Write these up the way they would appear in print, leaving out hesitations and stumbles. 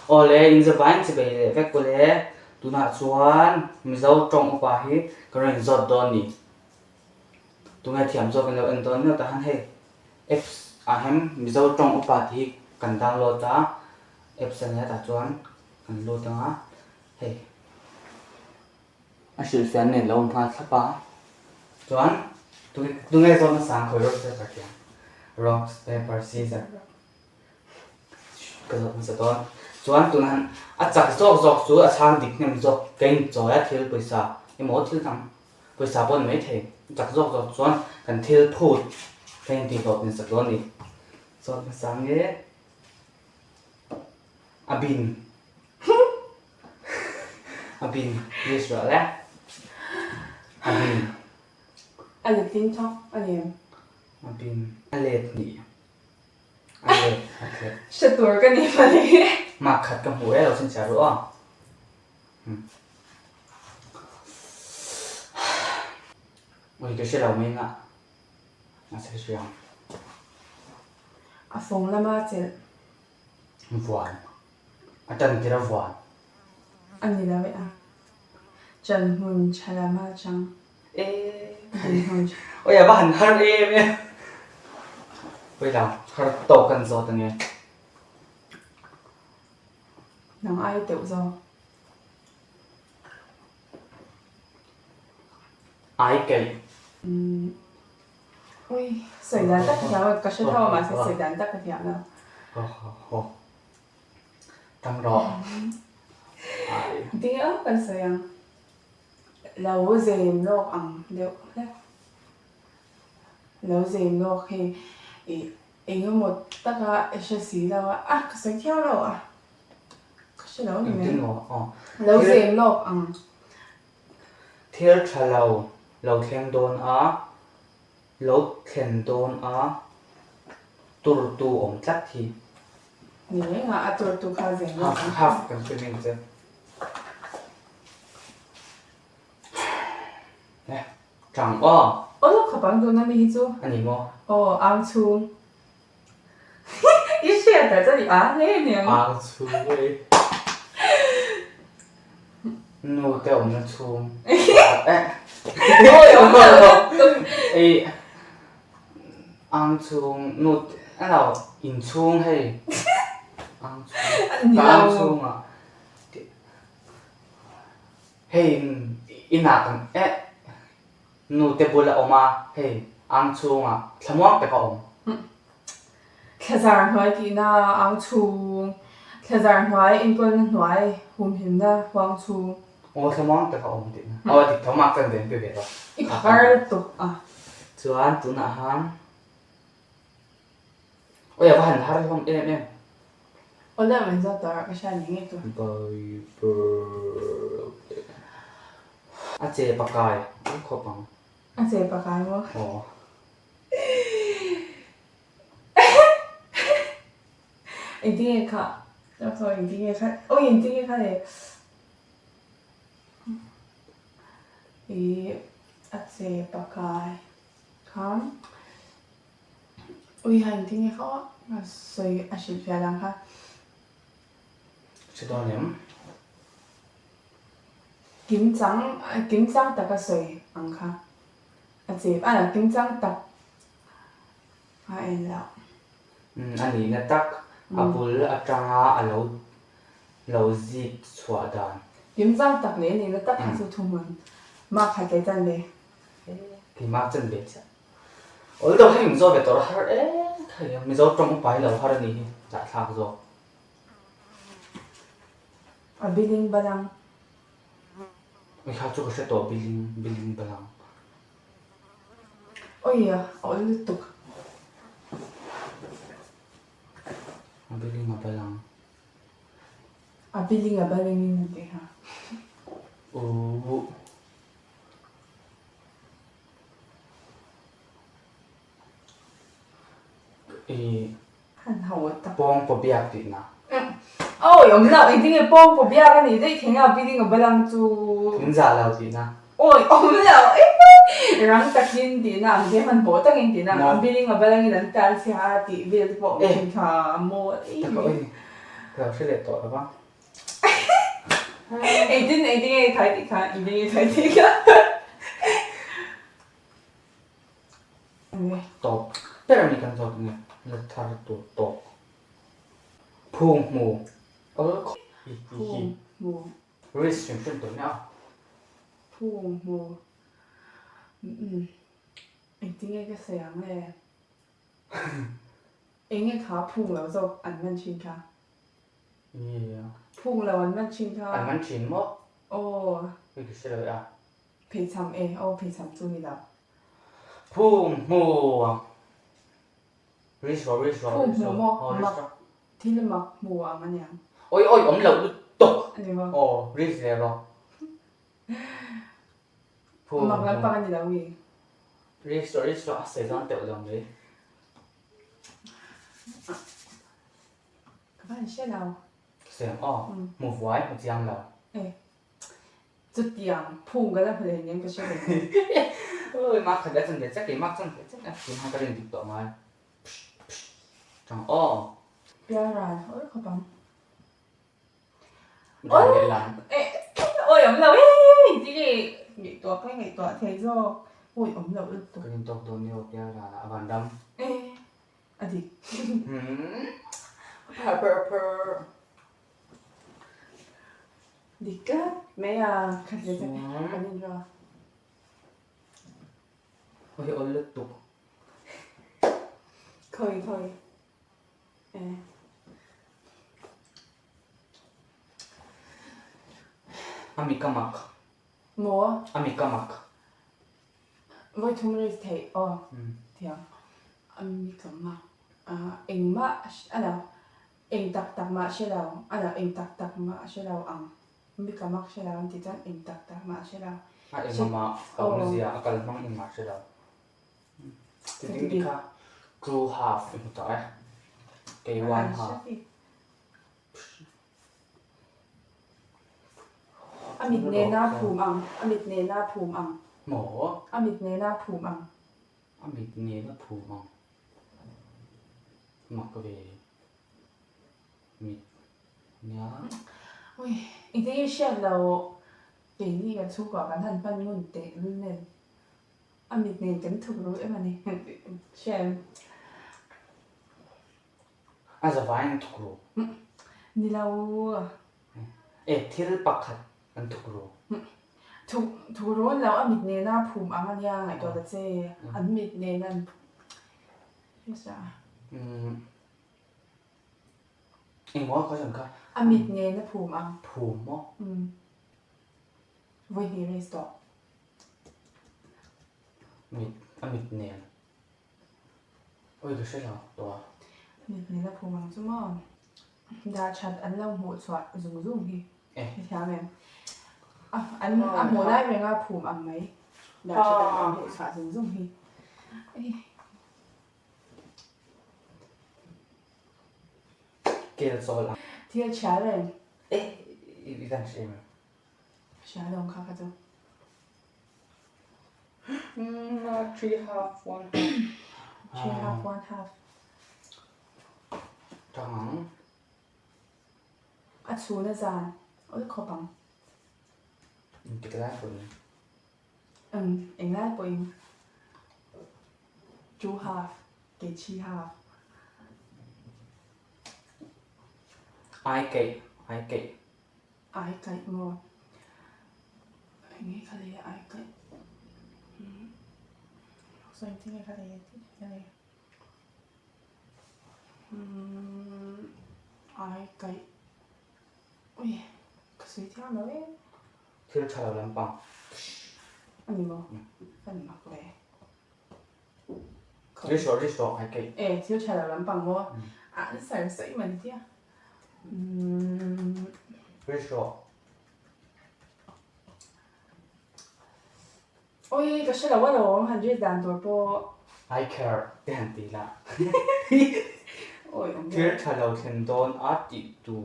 ole in the vine se be vek ole tuna chuan mizo tawng upa hi karen zawt don ni tunga thiam zo kan lo en don no ta han he apps ahem mizo tawng upa hi kan download ta apps ania ta chuan kan lo tanga he a shil fian nen lo ma thapa chuan tunga zo na sang khoi ro se ta kya rocks paper scissors cái gì sẽ đó chuan tụi hắn chặt dọc chú sang địch nem dọc kênh cho thiếu paysa em mỗi thiếu thằng paysa bọn mấy thế chặt dọc chuan cần thiếu phụt kênh thì họ nên sẽ đó đi cho cái sáng nhé abin abin yes rồi đấy abin anh được tin không anh em abin alet nhỉ alet sẽ tuổi cái này mà đi mà khát cầm mũi rồi xin chào rồi ôi cái xe đầu mình à sẽ xem à phong là mà chết vườn trần thì là vườn anh đi đâu vậy à trần hồn chả là mà chẳng trần hồn ôi ya bạn hơn em ấy bây giờ hơi tổ cần rồi từng ngày nắng ai tự do ai kể ui sợi đàn tắc theo cái số thao mà sẽ sợi đàn tắc theo nào tăng rõ tiếng ớt cần sợi ăn lâu dèm lọc ăn đều đấy lâu dèm lọc thì anh một tất cả sẽ xí đâu à cái sợi theo đâu à cái sợi đâu này lâu dèm lọc ăn thiếu trả lâu lâu khen đồn á lâu khen đồn á tu ổn chắc thì nhớ ngã tu khá dèm lọc học cần phải mình chứ nè chẳng có nó có bằng đồ nào mình chứ anh nhìn mua ăn chung一切在这里啊，那年ăn chung ấy nô tèo nó chung ê ăn chung nô anh nào in chung hay ăn chung à hey in nào nô tèo bula oma hey ăn chung à tham quan cái ông cái giờ nói thì na ăn chung cái giờ nói in quân nói hôm hiện na hoang chung tham quan cái ông thì thì tham quan cái đến cái việc đó ít cái tục à chuan tu na han ôi ya ban har không em ở đây mình ra tờ cái sao những cái bơ a che pakai ko pang anh sẽ bắt cái mà anh tiếng cái nó thôi anh tiếng cái ôi anh tiếng cái này anh sẽ bắt cái không ôi anh tiếng cái khó mà soi anh sẽ phải làm ha sẽ đó ném kim trắng tất cả soi ăn ha anh sẽ là kim trắng tất anh là anh ấy là tắc apple atanga lâu zip xóa đàn kim trắng tất này nên là tất cả số thông minh mà phải cái chân này thì mà chân biết chứ ở đâu hay mình do về tao har thầy mình do trong bài lâu har này đã thang rồi ở building balang mình học cho cái sẽ tổ building balang ôi à ở lutuk building balang ở building ở balang như thế ha很好的。帮不别的呢？哦，有没有一定要帮不别个你这听啊，必定有不能做。凭啥了的呢？哦，有没有？人特见的呐，唔知很多特见的呐，必定有不能人单下的，别不听他么？ เราเฉลยต่อแล้วป่ะ 이등에 다이디카 이등에 다이디카. 왜? ตอบแต่เรามีการตอบไงเราทาร์ตัวตอบพุงหมูอีก 푸, 뭐, ริสเป็นตัวเนี้ย 푸, 뭐. 이등에 그서양래. 잉에 가 푸라서 안만 친카. นี่ 푸라 안만 친카. อันมันชินมั้ง 어, ไม่เฉลยอ่ะ 베이참에, 베이참 중이다. พุงหมูริสริส 뒤는 막 뭐 아마냥. โอ้ยอมเหลาตก 아니 뭐. โอ้ริสเลยหรอพุง 막 람빵아니다 위. ริสเสียงเต๋อลงเลย 그만 쉬라오. เสียงอ้อหมูไว้หมูเจียงเหลา 쭈띠양 푸가라 그래냐 그 쉬래. เอ้ยมาขัดได้จังเลยจักกี่มากจังเลยจักกินให้กระเด็นติดต่อมาจังอ้อ 뼈란 어이 가방. ได้เลยหลัง 엄나 왜 이게 또 아까 이게 또 대서 엄나 왜 또. กระเด็นตกโดนโยกยาลาอาวันด 아직 เพอ 니까 매야 가지자. 아닌 줄. เฮ้ยโอ้ยเลือดตุก 거의. 예. 아미까 막 뭐? 아미까 막 뭐 동물의 대 대양. 아미까 막. 아, 앵마 아나. 앵딱딱 마시라오. 아나 앵딱딱 마시라오 앙. 아미까 막 시라오 디잔 앵딱딱 마시라오. 아 이거 막 어느지야 아까 막 이마 싫어 디딩디카 그루 하프 이거 또 개원 하 아밋 내나 붐앙. 아밋 내나 붐앙. หมอ 아밋 내나 붐앙. อามิดนี่นะผูมังมักเวมิดเนี่ย 어이, 이제 시합라고 얘기가 좋고 약간 한 번문 때 눈에 아미 내 전투로 에만해 시합 อาจจะไว้ทุกรู 니라우 ที่รึปักขัดมันทุกรู 도로는 라우 아미 내나 품 아마냐 이거 같이 아미 내난 그래서 อีกว่าเขาฉันก็ 아미 내나 품 앙. ผูมั้ง 왜 이래서 มิดอามิดเนียนโอ้ยดูใช่เหรอตัว 아미 내나 품 앙. 좀 나 샷 안라우 뭐 좋아 좀 다음에 안 뭐나 내가 품 안마이 나 샷 안라우 뭐 좋아 좀 เกลโซล 뒤에 차를 อีกดันใช่ไหม 샤롱 가가지고 3 half 1 she have one half จัง 주는 잔 어디 거방 ติดได้คน 앵날 보임 주 half 개치 half ไอเกะ 아이까이 뭐 앵이 가리에 아이까이 소인팅에 가리에 아이까이 오예 그 소이팅 하나 왜 ที่เราใช้เราลำปัง 아니 뭐 아니 막 그래 ริชอไอเกะ 예 뒤로 차려 람빵 뭐안 살서이만 뒤야 ริชอ 오이 그 싫어 와로 한주에 단돌 보 I care แต่หันตีละ 오이 ที่เราใช้เราเทนโดนอาติดู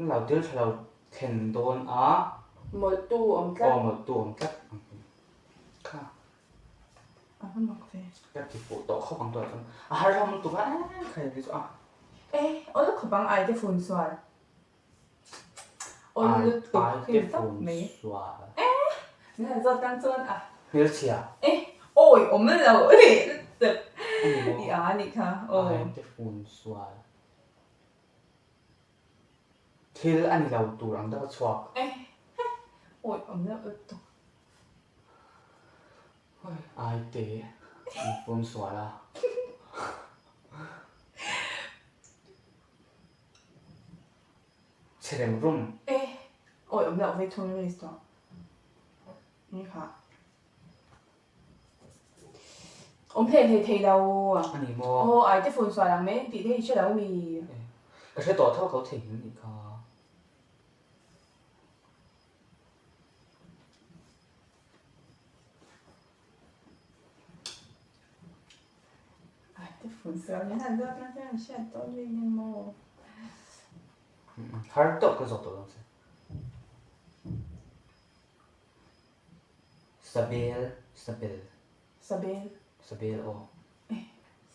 เราที่เราใช้เราเทนโดนอา 뭐또 โอ้ 엄까 หมดตัวมันก็ค่ะ 아, 한 먹세. ก็ติดปูโตเข้าของตัวกันอาหารเรามันตัวใครดีจ้ะ ê ôi lúc khẩu băng ai cái phun xoài ôi lutuk cái tóc phun mấy xoa nè do tăng xuân à hiểu chưa ê ôi ốm lên đầu đi lutuk anh đi à nị khá cái phun xoa thì anh đi lâu tủ ăn đó xoa ê ôi ốm lên lutuk ai thế phun xoa là 세렘 룸 ê ôi ốm lên với thôn lên đó nị khá ốm thề đâu à 아니 뭐 ồ ai cái phun xoài là mấy tí thế chưa đâu mì 그래서 또 타고 더 되니까 ai cái phun xoài nhá do tăng xuân sẽ tốt đi nhưng mà 할떡 그래서 또 stabil Sabel stabil 어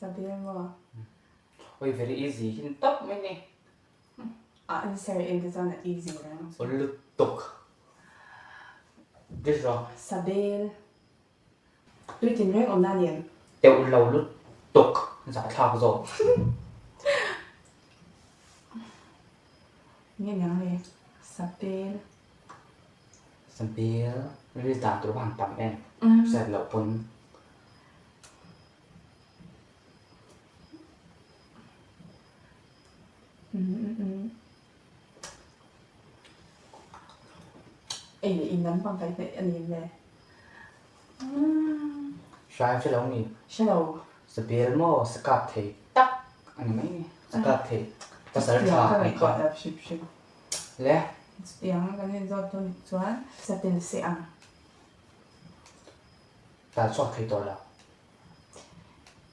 Sabel mà ôi very easy hin tóc mấy nè à anh sẽ em cái này easy rồi lutuk biết rồi Sabel tôi tìm thấy ông nào liền tiểu lâu lutuk giải thao rồi nghe nhàng đi Sabel stabil đi tạm tụi bạn tạm em sẽ lậu phun ấy là in lắm bằng cái này anh em này sai chứ đâu nhỉ shadow stabil mà scat thì tắc anh mấy nè scat thì ta sẽ cái thao này gọi là ship lẽ tiếng cái này do tôi choán Sabel sẽ ăn ta cho thấy tôi là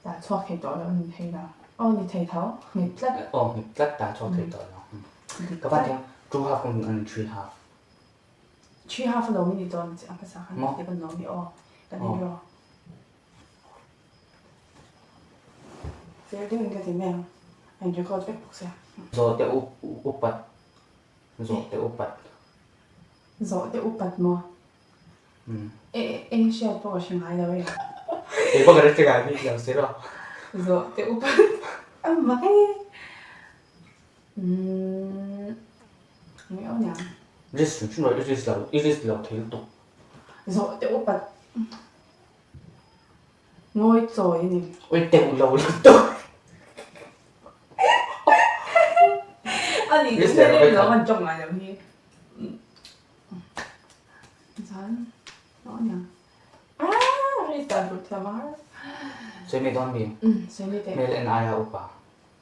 đã cho cái đó là mình thấy là nhìn thấy thấu mình rất mình rất ta cho thấy tôi là các bạn thấy two half cùng three half truy half lâu mình đi đón chỉ ăn cái sao Mo. ăn cái bên lâu đi cái này rồi thế cái gì mèo anh chưa có biết bục xe rồi để úp bật rồi để úp bật rồi để úp bật mà ê xe tôi ở Shanghai đâu vậy để bao giờ cái gì làm xí rồi rồi để úp bật mà cái mấy ông nhỉ just chúng nói it is lâu thấy tục rồi để úp bật ngồi rồi nhỉ ôi tiểu lâu tục 아니 요새는 너만 좀 많이 여기 전 뭐냐 아 일단 좋다 말 rồi mày đón mình 재밌대 mày lên ai à 오빠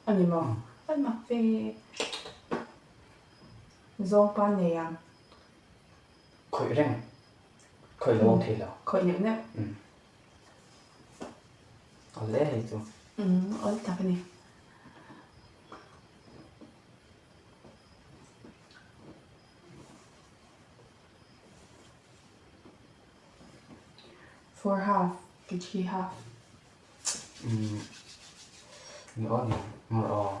아니 뭐 빨리 막 về dòng pan này à khởi rèn khởi lâu thì là khỏi những nè ở lẽ thì chứ ở ta cái này for half cái chi half nữa nhỉ ngồi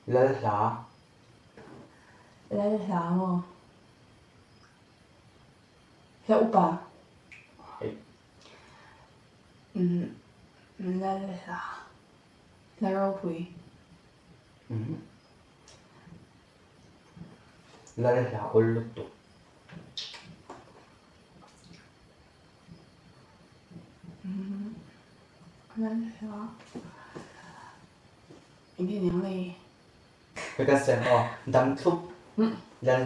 lỡ lá lấy lá mà là 오빠 ấy lấy lá rau bùi lỡ lá 올 lutuk lấy lá ini yang này cái cái xem đâm thúc lỡ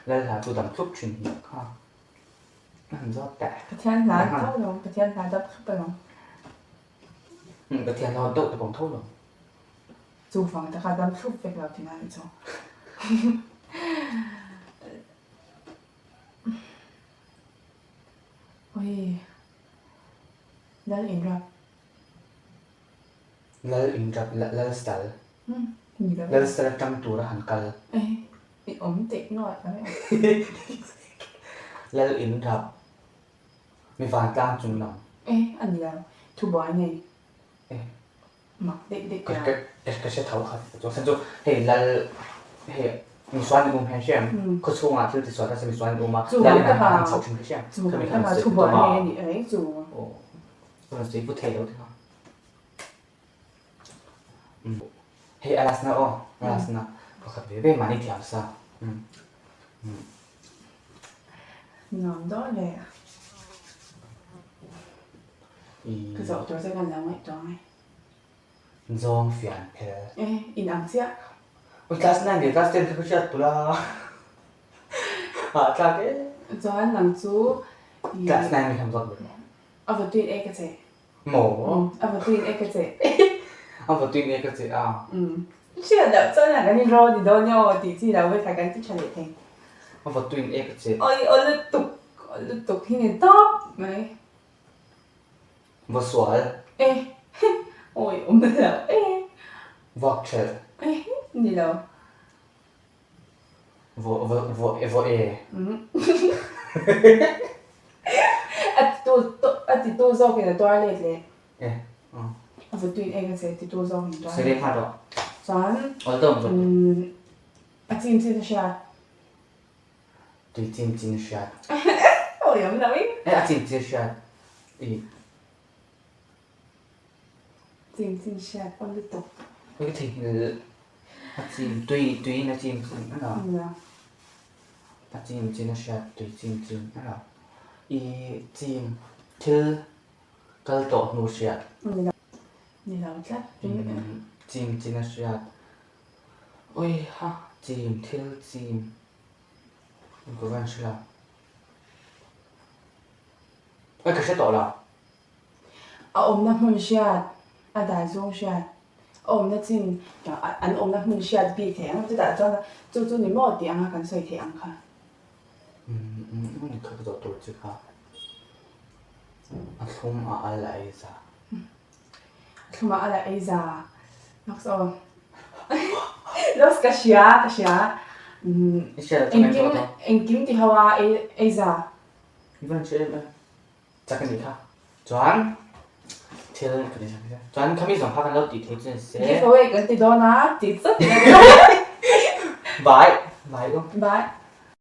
lá tụi đâm thúc chuyển nhật ha làm rõ tệ cái thiên lá thâu rồi cái thiên lá đập khắp rồi cái thiên nó đậu thì bằng thâu rồi dù phòng ta đập khắp về là thì nào cho ôi lỡ in rập lỡ in rập lỡ style gì đó lỡ style trăm tuổi hẳn cờ ê bị ốm tịt rồi đấy lỡ in rập mình phản cam chung lòng ê anh gì đâu thu bói này mặc địch cái sẽ thấu thật cho sen cho hey là hey mình xoắn cũng hay xem có số mà thiếu thì xoắn ta sẽ mình xoắn cũng mà là cái hàng sáu trăm cái xem dù cái mà thu bói này thì ấy dù còn gì cũng thể đâu thế không hey alasna alasna có khác về mà đi thiam sao ngon đó nè cái dầu cho sẽ gần lắm ấy cho ấy dòng phiền thế ê in ăn xía class 9 thì class 10 thì có chuyện tụi la à chắc cái cho anh làm chú class 9 mình làm gì vậy ở vào tuyên ấy cái gì mổ ở vào tuyên ấy cái gì ở vào tuyên ấy cái gì à chuyện đó cho nên là cái rồi thì đâu nhau thì chỉ là với cái tích trả lại thành ở vào tuyên ấy cái gì ôi lutuk thì người top mày vào xoáy ê ôi ông đây là ê vào chơi ê gì đâu vào thì tôi do cái là toilet này vừa tuyên em cái thì tôi do mình toilet sẽ đi đâu chán 어떤 chim sha 찜 샷 ôi ông nào ấy 찜 샷 이 chim sha con lutuk 이거 되게 찜 tuy nó 찜 nó 찜 샷 tuy nó 이 찜 thư cái tổ nụ 샷 gì đâu chắc 찜 샷 ôi ha 찜 thư 찜 이거 간 싫어 왜 그렇게 떠라 ông nó muốn sha đại dung sha ông nó chim anh ông nó muốn sha bị thèm chứ đã cho你摸点啊跟水thèm cả 이건 그거도 또 지가 좀 알아이자 Không mà là ấy già nó sao nó cái xia anh kiếm thì hoa ấy già 이번 주에 잠깐이가 좋안 제일 그래 좋안 카미선 파간 너 디테일스 cái phơi cái tí đó na tí rất 바이 바이고 bye